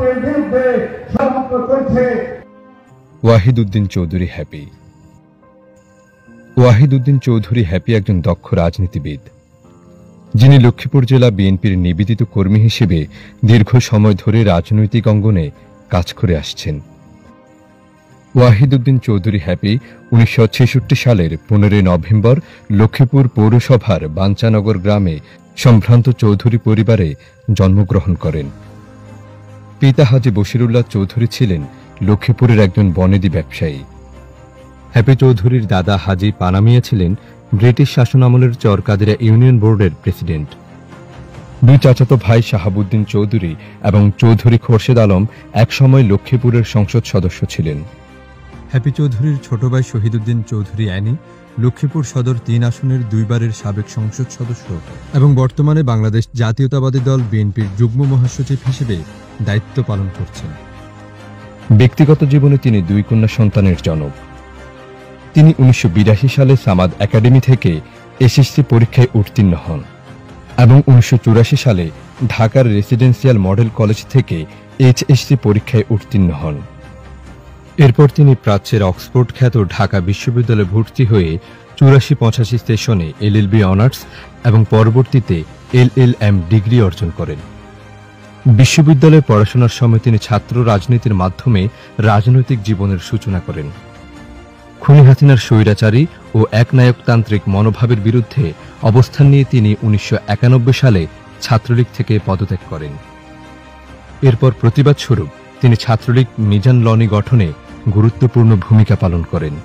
গণতন্ত্রের বিরুদ্ধে ষড়যন্ত্র করছে। ওয়াহিদ উদ্দিন চৌধুরী হ্যাপি। ওয়াহিদ উদ্দিন চৌধুরী হ্যাপি একজন দক্ষ রাজনীতিবিদ, যিনি লক্ষ্মীপুর জেলা বিএনপির নিবেদিত কর্মী হিসেবে দীর্ঘ সময় ধরে রাজনৈতিক অঙ্গনে কাজ করে আসছেন। ওয়াহিদ উদ্দিন চৌধুরী হ্যাপি 1966 সালের 15 নভেম্বর লক্ষ্মীপুর পৌরসভার বাঞ্চানগর গ্রামে সম্ভ্রান্ত চৌধুরী পরিবারে জন্মগ্রহণ করেন। পিতা হাজী বশিরুল্লাহ চৌধুরী ছিলেন লক্ষ্মীপুরের একজন বনেদি ব্যবসায়ী। হ্যাপি চৌধুরীর দাদা হাজী পানামিয়া ছিলেন ব্রিটিশ শাসনামলের চরকাদিরা ইউনিয়ন বোর্ডের প্রেসিডেন্ট। দুই চাচাতো ভাই শাহাবুদ্দিন চৌধুরী এবং চৌধুরী খোরশেদ আলম একসময় লক্ষ্মীপুরের সংসদ সদস্য ছিলেন। হ্যাপি চৌধুরীর ছোট ভাই শহীদউদ্দিন চৌধুরী অ্যানি লক্ষ্মীপুর সদর 3 আসনের দুইবারের সাবেক সংসদ সদস্য এবং বর্তমানে বাংলাদেশ জাতীয়তাবাদী দল বিএনপির যুগ্ম মহাসচিব হিসেবে দায়িত্ব পালন করছেন। ব্যক্তিগত জীবনে তিনি 2 কন্যা সন্তানের জনক। তিনি 1982 সালে সামাদ একাডেমি থেকে এসএসসি পরীক্ষায় উত্তীর্ণ হন এবং 1984 সালে ঢাকার রেসিডেন্সিয়াল মডেল কলেজ থেকে এইচএসসি পরীক্ষায় উত্তীর্ণ হন। এরপর তিনি প্রাচ্যের অক্সফোর্ড খ্যাত ঢাকা বিশ্ববিদ্যালয়ে ভর্তি হয়ে 84-85 সেশনে এলএলবি অনার্স এবং পরবর্তীতে এলএলএম ডিগ্রি অর্জন করেন। বিশ্ববিদ্যালয়ে পড়াশোনার সময় তিনি ছাত্র রাজনীতির মাধ্যমে রাজনৈতিক জীবনের সূচনা করেন। খুনি হাসিনার স্বৈরাচারী ও একনায়কতান্ত্রিক মনোভাবের বিরুদ্ধে অবস্থান নিয়ে তিনি 1991 সালে ছাত্রলীগ থেকে পদত্যাগ করেন। এরপর প্রতিবাদ স্বরূপ তিনি ছাত্রলীগ মিজান লনি গঠনে গুরুত্বপূর্ণ ভূমিকা পালন করেন।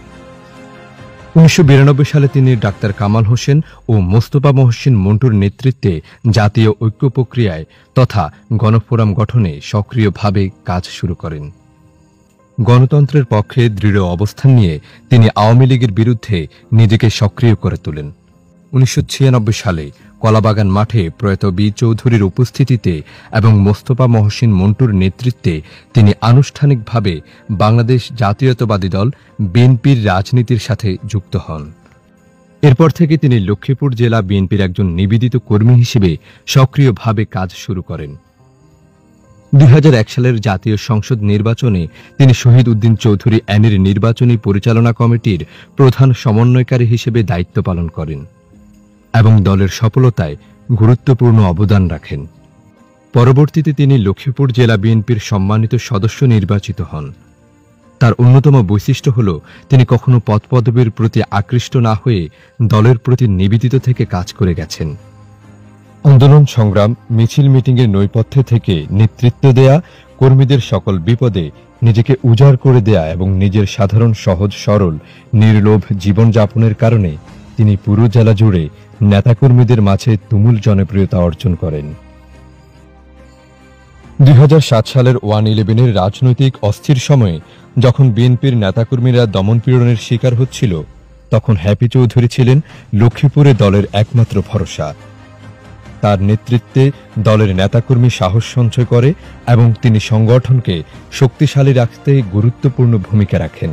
1992 সালে তিনি ডাক্তার কামাল হোসেন ও মোস্তফা মহসিন মন্টুর নেতৃত্বে জাতীয় ঐক্য প্রক্রিয়ায় তথা গণফোরাম গঠনে সক্রিয়ভাবে কাজ শুরু করেন। গণতন্ত্রের পক্ষে দৃঢ় অবস্থান নিয়ে তিনি আওয়ামী লীগের বিরুদ্ধে নিজেকে সক্রিয় করে তোলেন। 1996 সালে কলাবাগান মাঠে প্রয়াত বি চৌধুরীর উপস্থিতিতে এবং মোস্তফা মহসিন মন্টুর নেতৃত্বে তিনি আনুষ্ঠানিকভাবে বাংলাদেশ জাতীয়তাবাদী দল বিএনপির রাজনীতির সাথে যুক্ত হন। এরপর থেকে তিনি লক্ষ্মীপুর জেলা বিএনপির একজন নিবেদিত কর্মী হিসেবে সক্রিয়ভাবে কাজ শুরু করেন। 2001 সালের জাতীয় সংসদ নির্বাচনে তিনি শহীদ উদ্দিন চৌধুরী অ্যানির নির্বাচনী পরিচালনা কমিটির প্রধান সমন্বয়কারী হিসেবে দায়িত্ব পালন করেন এবং দলের সফলতায় গুরুত্বপূর্ণ অবদান রাখেন। পরবর্তীতে তিনি লক্ষ্মীপুর জেলা বিএনপির সম্মানিত সদস্য নির্বাচিত হন। তার অন্যতম বৈশিষ্ট্য হল তিনি কখনো পদপদবীর প্রতি আকৃষ্ট না হয়ে দলের প্রতি নিবেদিত থেকে কাজ করে গেছেন। আন্দোলন সংগ্রাম, মিছিল মিটিংয়ের নৈপথ্যে থেকে নেতৃত্ব দেয়া, কর্মীদের সকল বিপদে নিজেকে উজাড় করে দেয়া এবং নিজের সাধারণ সহজ সরল নির্লোভ জীবনযাপনের কারণে তিনি পুরো জেলা জুড়ে নেতাকর্মীদের মাঝে তুমুল জনপ্রিয়তা অর্জন করেন। 2007 সালের 1/11-এর রাজনৈতিক অস্থির সময়ে যখন বিএনপির নেতাকর্মীরা দমনপীড়নের শিকার হচ্ছিল, তখন হ্যাপি চৌধুরী ছিলেন লক্ষ্মীপুরে দলের একমাত্র ভরসা। তার নেতৃত্বে দলের নেতাকর্মী সাহস সঞ্চয় করে এবং তিনি সংগঠনকে শক্তিশালী রাখতে গুরুত্বপূর্ণ ভূমিকা রাখেন।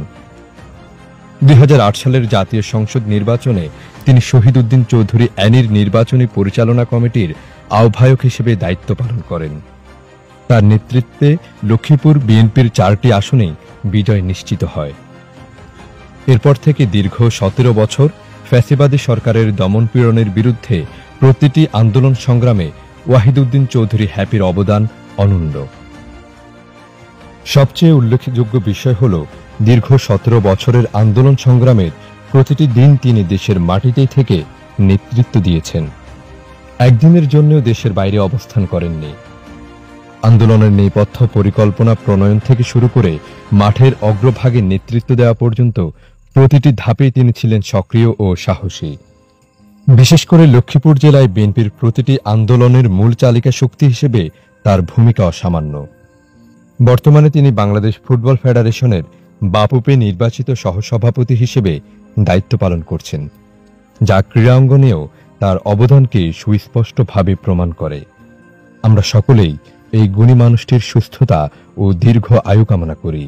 2008 সালের জাতীয় সংসদ নির্বাচনে তিনি শহীদ উদ্দিন চৌধুরী অ্যানির নির্বাচনী পরিচালনা কমিটির আহ্বায়ক হিসেবে দায়িত্ব পালন করেন। তার নেতৃত্বে লক্ষ্মীপুর বিএনপির 4টি আসনেই বিজয় নিশ্চিত হয়। এরপর থেকে দীর্ঘ 17 বছর ফ্যাসিবাদী সরকারের দমনপীড়নের বিরুদ্ধে প্রতিটি আন্দোলন সংগ্রামে ওয়াহিদ উদ্দিন চৌধুরী হ্যাপির অবদান অনন্য। সবচেয়ে উল্লেখযোগ্য বিষয় হল দীর্ঘ 17 বছরের আন্দোলন সংগ্রামের প্রতিটি দিন তিনি দেশের মাটিতেই থেকে নেতৃত্ব দিয়েছেন। একদিনের জন্যও দেশের বাইরে অবস্থান করেননি। আন্দোলনের নেপথ্য পরিকল্পনা প্রণয়ন থেকে শুরু করে মাঠের অগ্রভাগে নেতৃত্ব দেওয়া পর্যন্ত প্রতিটি ধাপেই তিনি ছিলেন সক্রিয় ও সাহসী। বিশেষ করে লক্ষ্মীপুর জেলায় বিএনপির প্রতিটি আন্দোলনের মূল চালিকা শক্তি হিসেবে তার ভূমিকা অসামান্য। বর্তমানে তিনি বাংলাদেশ ফুটবল ফেডারেশনের বাফুফে নির্বাচিত সহসভাপতি হিসেবে দায়িত্ব পালন করছেন, যা ক্রীড়া অঙ্গনেও তার অবদানকে সুস্পষ্টভাবে প্রমাণ করে। আমরা সকলেই এই গুণী মানুষটির সুস্থতা ও দীর্ঘ আয়ু কামনা করি।